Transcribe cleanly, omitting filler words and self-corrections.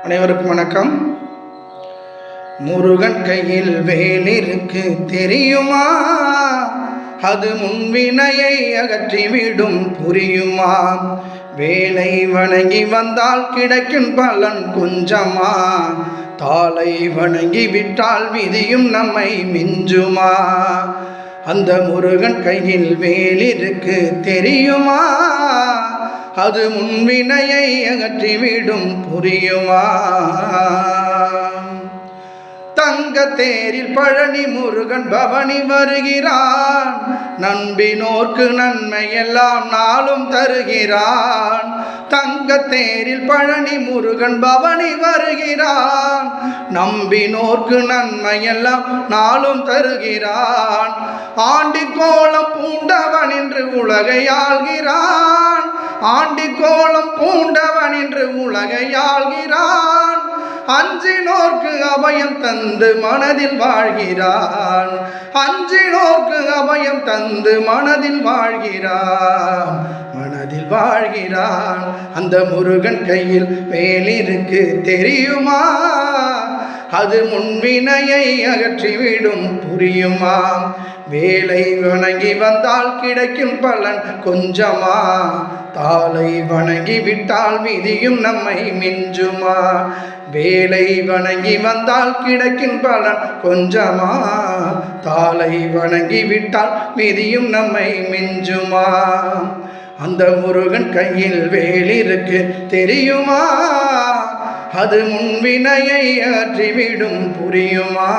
அனைவருக்கும் வணக்கம். முருகன் கையில் வேல் இருக்கு தெரியுமா? அது முன்வினையை அகற்றிவிடும் புரியுமா? வேலை வணங்கி வந்தால் கிடைக்கும் பலன் கொஞ்சமா? தாளை வணங்கி விட்டால் விதியும் நம்மை மிஞ்சுமா? அந்த முருகன் கையில் வேல் இருக்கு தெரியுமா? அது முன்வினையை அகற்றிவிடும் புரியுமா? தங்க தேரில் பழனி முருகன் பவனி வருகிறான். நம்பினோர்க்கு நன்மை எல்லாம் நாளும் தருகிறான். தங்க தேரில் பழனி முருகன் பவனி வருகிறான். நம்பினோர்க்கு நன்மை எல்லாம் நாளும் தருகிறான். ஆண்டி கோலம் பூண்டவன் என்று உலகை ஆள்கிறான். ஆண்டி கோலம் பூண்டவன் என்று உலகை ஆள்கிறான். அஞ்சினோர்க்கு அபயம் தந்து மனதில் வாழ்கிறான். அஞ்சினோர்க்கு அபயம் தந்து மனதில் வாழ்கிறான். மனதில் வாழ்கிறான். அந்த முருகன் கையில் வேல் இருக்கு தெரியுமா? அது முன்வினையை அகற்றிவிடும் புரியுமா? வேலை வணங்கி வந்தால் கிடைக்கும் பலன் கொஞ்சமா? தாளை வணங்கி விட்டால் விதியும் நம்மை மிஞ்சுமா? வேலை வணங்கி வந்தால் கிடைக்கும் பலன் கொஞ்சமா? தாளை வணங்கி விட்டால் விதியும் நம்மை மிஞ்சுமா? அந்த முருகன் கையில் வேல் இருக்கு தெரியுமா? அது முன்வினையை அகற்றிவிடும் புரியுமா?